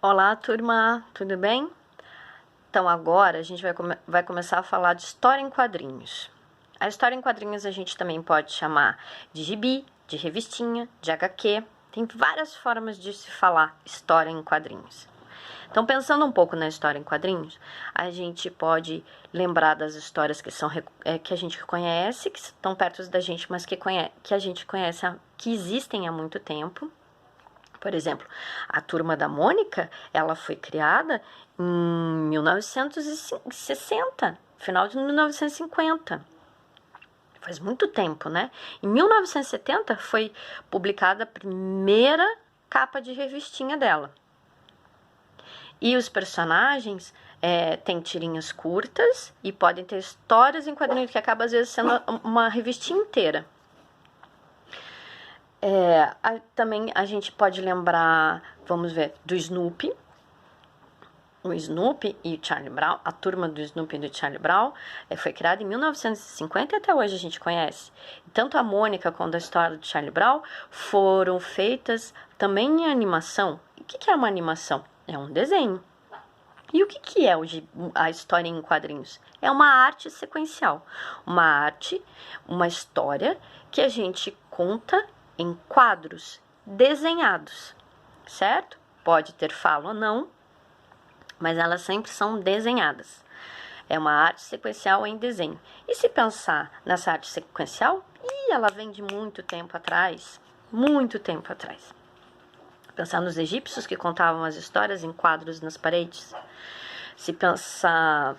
Olá, turma, tudo bem? Então, agora a gente vai começar a falar de história em quadrinhos. A história em quadrinhos a gente também pode chamar de gibi, de revistinha, de HQ. Tem várias formas de se falar história em quadrinhos. Então, pensando um pouco na história em quadrinhos, a gente pode lembrar das histórias que a gente conhece, que estão perto da gente, mas que a gente conhece, que existem há muito tempo. Por exemplo, a Turma da Mônica, ela foi criada em 1960, final de 1950. Faz muito tempo, né? Em 1970 foi publicada a primeira capa de revistinha dela. E os personagens têm tirinhas curtas e podem ter histórias em quadrinhos que acaba às vezes sendo uma revistinha inteira. Também a gente pode lembrar, vamos ver, do Snoopy. O Snoopy e o Charlie Brown, a turma do Snoopy e do Charlie Brown foi criada em 1950 e até hoje a gente conhece. Tanto a Mônica quanto a história do Charlie Brown foram feitas também em animação. O que é uma animação? É um desenho. E o que é a história em quadrinhos? É uma arte sequencial. Uma história que a gente conta em quadros desenhados, certo? Pode ter fala ou não, mas elas sempre são desenhadas. É uma arte sequencial em desenho. E se pensar nessa arte sequencial, ela vem de muito tempo atrás. Muito tempo atrás. Pensar nos egípcios que contavam as histórias em quadros nas paredes. Se pensar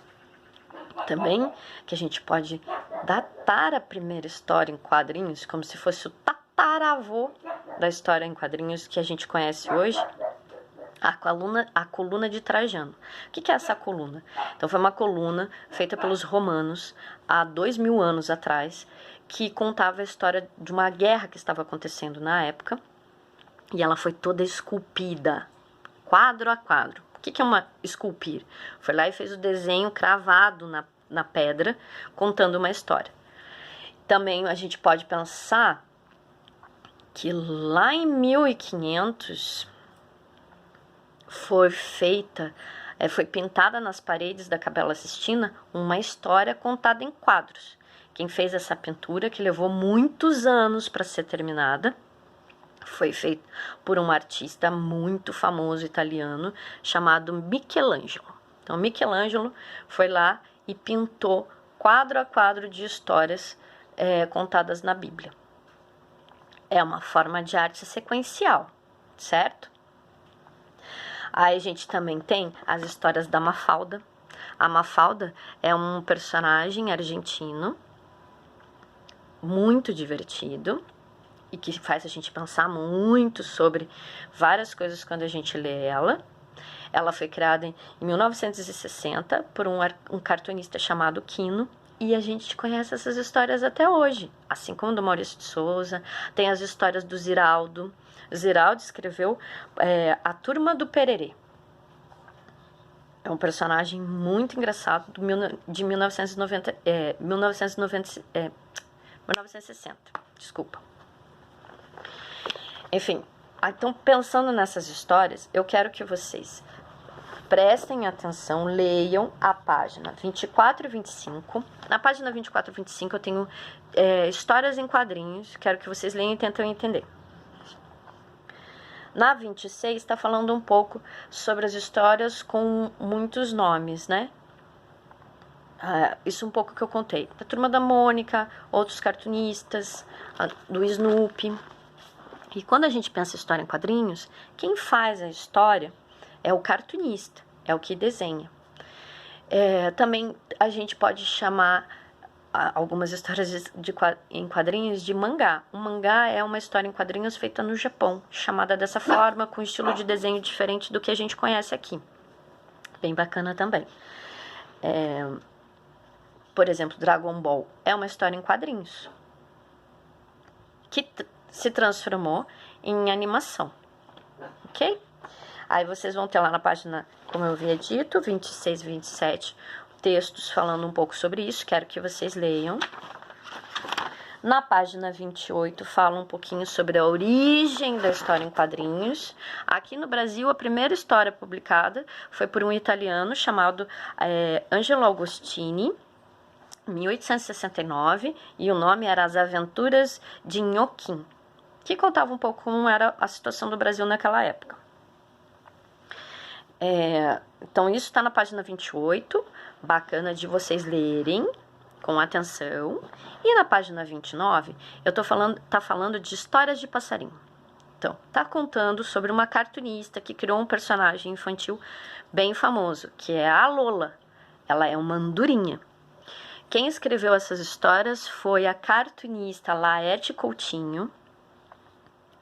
também que a gente pode datar a primeira história em quadrinhos como se fosse o tataravô da história em quadrinhos que a gente conhece hoje, a coluna de Trajano. O que é essa coluna? Então, foi uma coluna feita pelos romanos há 2000 anos atrás, que contava a história de uma guerra que estava acontecendo na época, e ela foi toda esculpida, quadro a quadro. O que é uma esculpir? Foi lá e fez o desenho cravado na pedra, contando uma história. Também a gente pode pensar que lá em 1500 foi pintada nas paredes da Capela Sistina uma história contada em quadros. Quem fez essa pintura, que levou muitos anos para ser terminada, foi feito por um artista muito famoso italiano chamado Michelangelo. Então, Michelangelo foi lá e pintou quadro a quadro de histórias contadas na Bíblia. É uma forma de arte sequencial, certo? Aí a gente também tem as histórias da Mafalda. A Mafalda é um personagem argentino muito divertido e que faz a gente pensar muito sobre várias coisas quando a gente lê ela. Ela foi criada em 1960 por um cartunista chamado Quino, e a gente conhece essas histórias até hoje, assim como do Maurício de Souza. Tem as histórias do Ziraldo. O Ziraldo escreveu A Turma do Pererê. É um personagem muito engraçado de 1960. Desculpa. Enfim, então, pensando nessas histórias, eu quero que vocês prestem atenção, leiam a página 24 e 25. Na página 24 e 25 eu tenho histórias em quadrinhos, quero que vocês leiam e tentem entender. Na 26 está falando um pouco sobre as histórias com muitos nomes, né? Isso um pouco que eu contei. Da Turma da Mônica, outros cartunistas, do Snoopy. E quando a gente pensa em história em quadrinhos, quem faz a história é o cartunista, é o que desenha. Também a gente pode chamar algumas histórias em quadrinhos de mangá. O mangá é uma história em quadrinhos feita no Japão, chamada dessa forma, com estilo de desenho diferente do que a gente conhece aqui. Bem bacana também. Por exemplo, Dragon Ball é uma história em quadrinhos que se transformou em animação, ok? Aí vocês vão ter lá na página, como eu havia dito, 26 e 27, textos falando um pouco sobre isso, quero que vocês leiam. Na página 28 fala um pouquinho sobre a origem da história em quadrinhos. Aqui no Brasil, a primeira história publicada foi por um italiano chamado Angelo Agostini, 1869, e o nome era As Aventuras de Inhoquim, que contava um pouco como era a situação do Brasil naquela época. Então, isso está na página 28, bacana de vocês lerem com atenção. E na página 29, tá falando de histórias de passarinho. Então, tá contando sobre uma cartunista que criou um personagem infantil bem famoso, que é a Lola. Ela é uma andorinha. Quem escreveu essas histórias foi a cartunista Laerte Coutinho.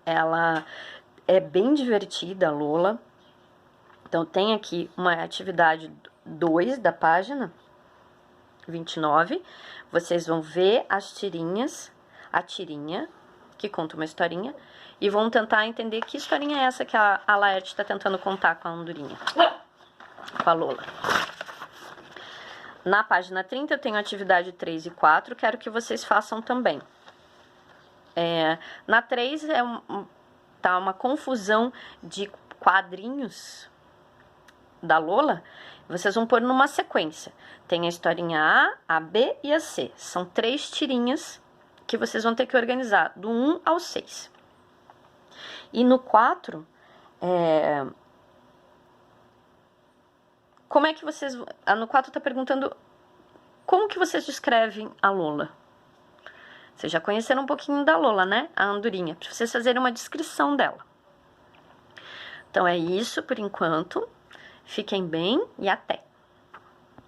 Ela é bem divertida, a Lola. Então, tem aqui uma atividade 2 da página 29. Vocês vão ver as tirinhas, a tirinha, que conta uma historinha, e vão tentar entender que historinha é essa que a Laerte está tentando contar com a andorinha, com a Lola. Na página 30 eu tenho atividade 3 e 4, quero que vocês façam também. Na 3 tá uma confusão de quadrinhos da Lola. Vocês vão pôr numa sequência. Tem a historinha A B e a C. São 3 tirinhas que vocês vão ter que organizar, do 1 ao 6. E no 4, como é que vocês... No 4 tá perguntando como que vocês descrevem a Lola. Vocês já conheceram um pouquinho da Lola, né? A andorinha. Para vocês fazerem uma descrição dela. Então, é isso por enquanto. Fiquem bem e até!